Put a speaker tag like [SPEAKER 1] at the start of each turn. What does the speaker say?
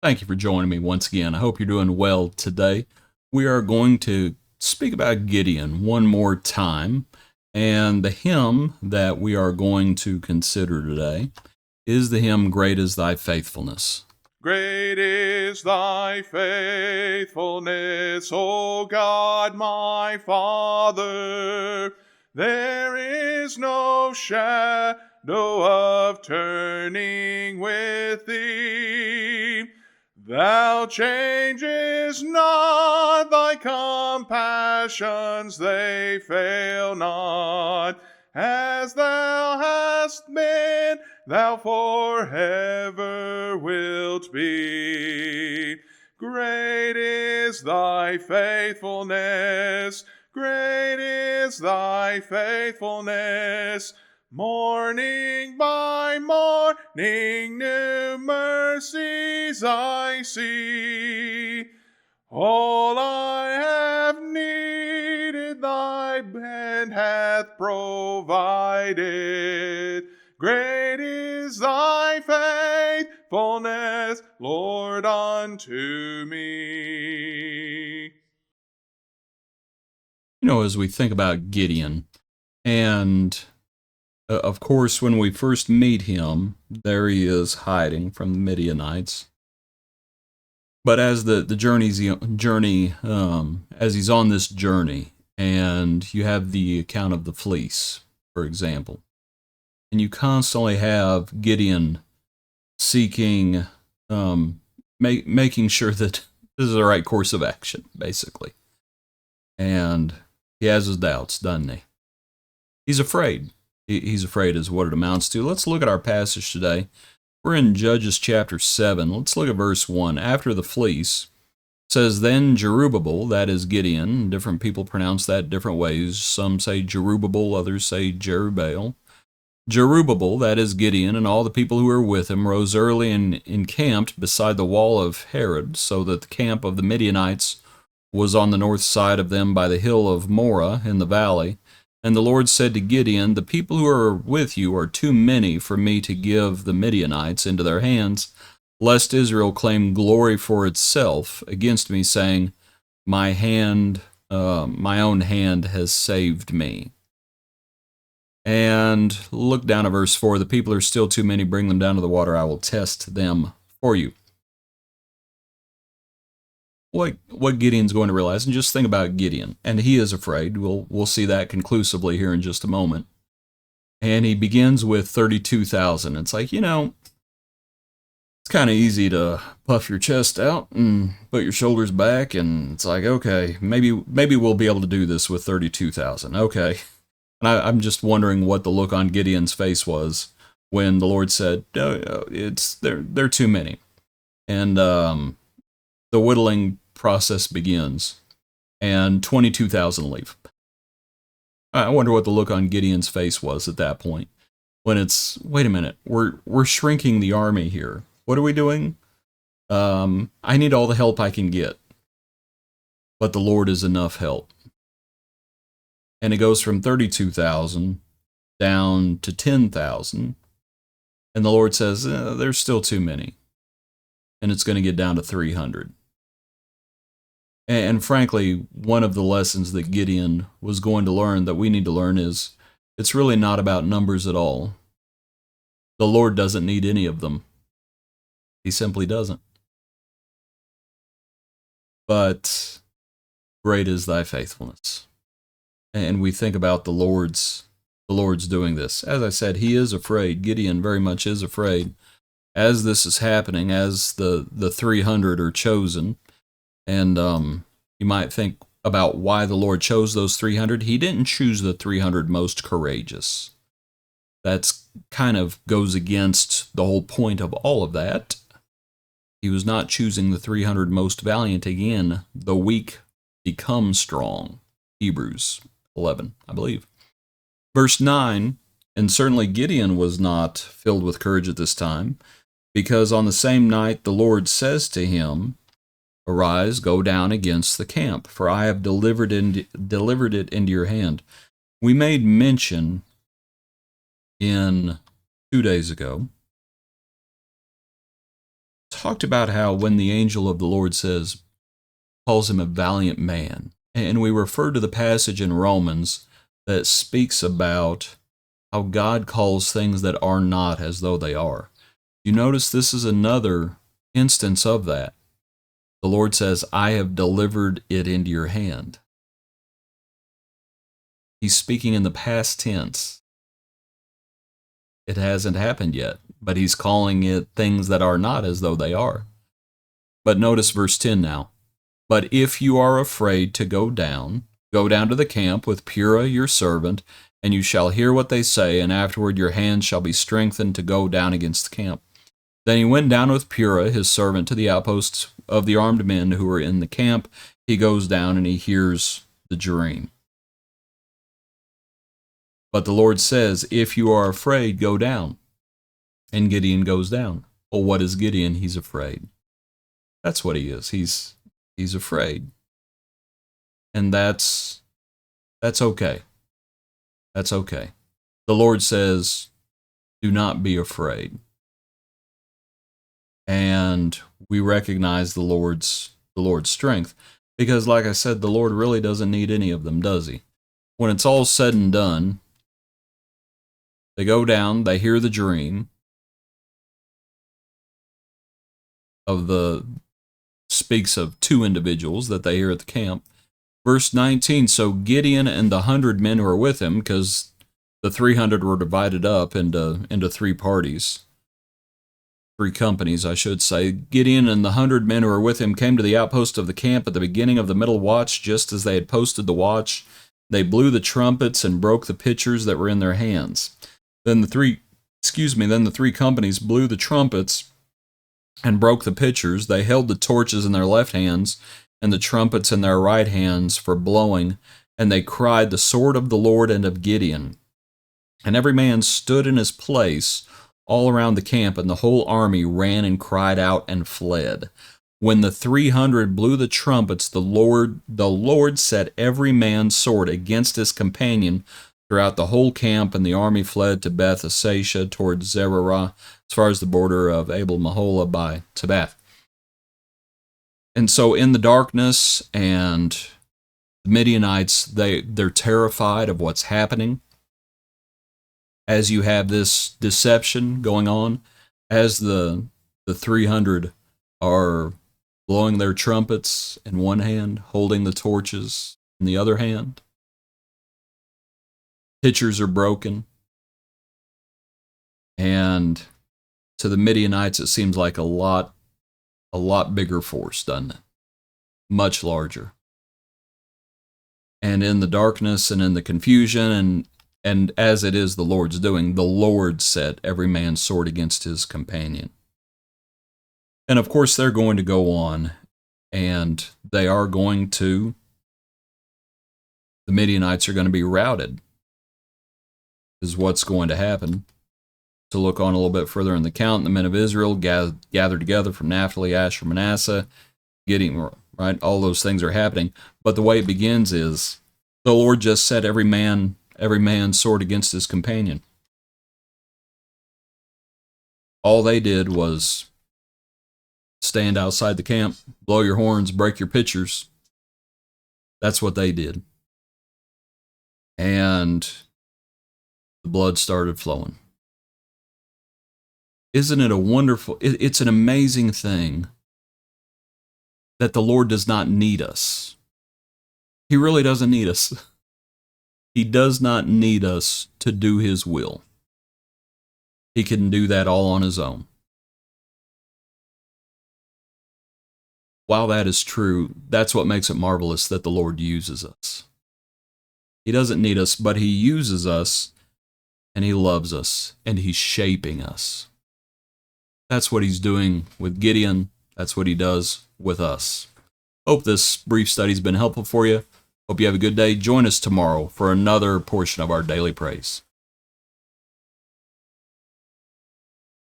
[SPEAKER 1] Thank you for joining me once again. I hope you're doing well today. We are going to speak about Gideon one more time, and the hymn that we are going to consider today is the hymn Great is Thy Faithfulness.
[SPEAKER 2] Great is thy faithfulness, O God my Father. There is no shadow of turning with thee. Thou changest not, thy compassions, they fail not. As thou hast been, thou forever wilt be. Great is thy faithfulness, great is thy faithfulness. Morning by morning, new mercies I see. All I have needed, thy hand hath provided. Great is thy faithfulness, Lord, unto me.
[SPEAKER 1] As we think about Gideon, and of course, when we first meet him, there he is hiding from the Midianites. But as the journey, as he's on this journey, and you have the account of the fleece, for example, and you constantly have Gideon seeking, making sure that this is the right course of action, basically. And he has his doubts, doesn't he? He's afraid. He's afraid is what it amounts to. Let's look at our passage today. We're in Judges chapter 7. Let's look at verse 1. After the fleece, it says, Then Jerubbaal, that is Gideon. Different people pronounce that different ways. Some say Jerubbaal, others say Jerubbaal. Jerubbaal, that is Gideon, and all the people who were with him rose early and encamped beside the wall of Herod, so that the camp of the Midianites was on the north side of them by the hill of Morah in the valley. And the Lord said to Gideon, The people who are with you are too many for me to give the Midianites into their hands, lest Israel claim glory for itself against me, saying, my own hand has saved me. And look down at verse 4. The people are still too many. Bring them down to the water. I will test them for you. What Gideon's going to realize, and just think about Gideon, and he is afraid. We'll see that conclusively here in just a moment. And he begins with 32,000. It's like, it's kind of easy to puff your chest out and put your shoulders back, and it's like, okay, maybe we'll be able to do this with 32,000. Okay. And I'm just wondering what the look on Gideon's face was when the Lord said, no, they're too many. And the whittling process begins, and 22,000 leave. I wonder what the look on Gideon's face was at that point, when it's, wait a minute, we're shrinking the army here. What are we doing? I need all the help I can get, but the Lord is enough help. And it goes from 32,000 down to 10,000, and the Lord says, there's still too many, and it's going to get down to 300. And frankly, one of the lessons that Gideon was going to learn, that we need to learn, is it's really not about numbers at all. The Lord doesn't need any of them. He simply doesn't. But great is thy faithfulness. And we think about the Lord's doing this. As I said, he is afraid. Gideon very much is afraid. As this is happening, as the 300 are chosen, and you might think about why the Lord chose those 300. He didn't choose the 300 most courageous. That's kind of goes against the whole point of all of that. He was not choosing the 300 most valiant. Again, the weak become strong. Hebrews 11, I believe. Verse 9, and certainly Gideon was not filled with courage at this time, because on the same night the Lord says to him, Arise, go down against the camp, for I have delivered it into your hand. We made mention in 2 days ago talked about how when the angel of the Lord calls him a valiant man, and we refer to the passage in Romans that speaks about how God calls things that are not as though they are. You notice this is another instance of that. The Lord says, I have delivered it into your hand. He's speaking in the past tense. It hasn't happened yet, but he's calling it things that are not as though they are. But notice verse 10 now. But if you are afraid to go down to the camp with Purah your servant, and you shall hear what they say, and afterward your hands shall be strengthened to go down against the camp. Then he went down with Purah his servant to the outposts of the armed men who were in the camp. He goes down and he hears the dream. But the Lord says, if you are afraid, go down. And Gideon goes down. Well, what is Gideon? He's afraid. That's what he is. He's afraid. And that's okay. That's okay. The Lord says, do not be afraid. And we recognize the Lord's strength. Because like I said, the Lord really doesn't need any of them, does he? When it's all said and done, they go down, they hear the dream speaks of two individuals that they hear at the camp. Verse 19, so Gideon and the 100 men who were with him, because the 300 were divided up into three parties, three companies, I should say. Gideon and the 100 men who were with him came to the outpost of the camp at the beginning of the middle watch, just as they had posted the watch. They blew the trumpets and broke the pitchers that were in their hands. Then the three companies blew the trumpets and broke the pitchers. They held the torches in their left hands and the trumpets in their right hands for blowing, and they cried, the sword of the Lord and of Gideon. And every man stood in his place all around the camp, and the whole army ran and cried out and fled. When the 300 blew the trumpets, the Lord set every man's sword against his companion throughout the whole camp, and the army fled to Beth Asashah towards Zererah, as far as the border of Abel-Meholah by Tabbath. And so in the darkness, and the Midianites, they're terrified of what's happening. As you have this deception going on, as the 300 are blowing their trumpets in one hand, holding the torches in the other hand. Pitchers are broken. And to the Midianites, it seems like a lot bigger force, doesn't it? Much larger. And in the darkness and in the confusion, and as it is the Lord's doing, the Lord set every man's sword against his companion. And of course, they're going to go on, and the Midianites are going to be routed, is what's going to happen. To look on a little bit further in the count, the men of Israel gathered together from Naphtali, Asher, Manasseh, Gideon, right? All those things are happening. But the way it begins is the Lord just set every man's sword against his companion. All they did was stand outside the camp, blow your horns, break your pitchers. That's what they did. And the blood started flowing. Isn't it a wonderful, it's an amazing thing that the Lord does not need us. He really doesn't need us. He does not need us to do his will. He can do that all on his own. While that is true, that's what makes it marvelous that the Lord uses us. He doesn't need us, but he uses us, and he loves us, and he's shaping us. That's what he's doing with Gideon. That's what he does with us. Hope this brief study's been helpful for you. Hope you have a good day. Join us tomorrow for another portion of our daily praise.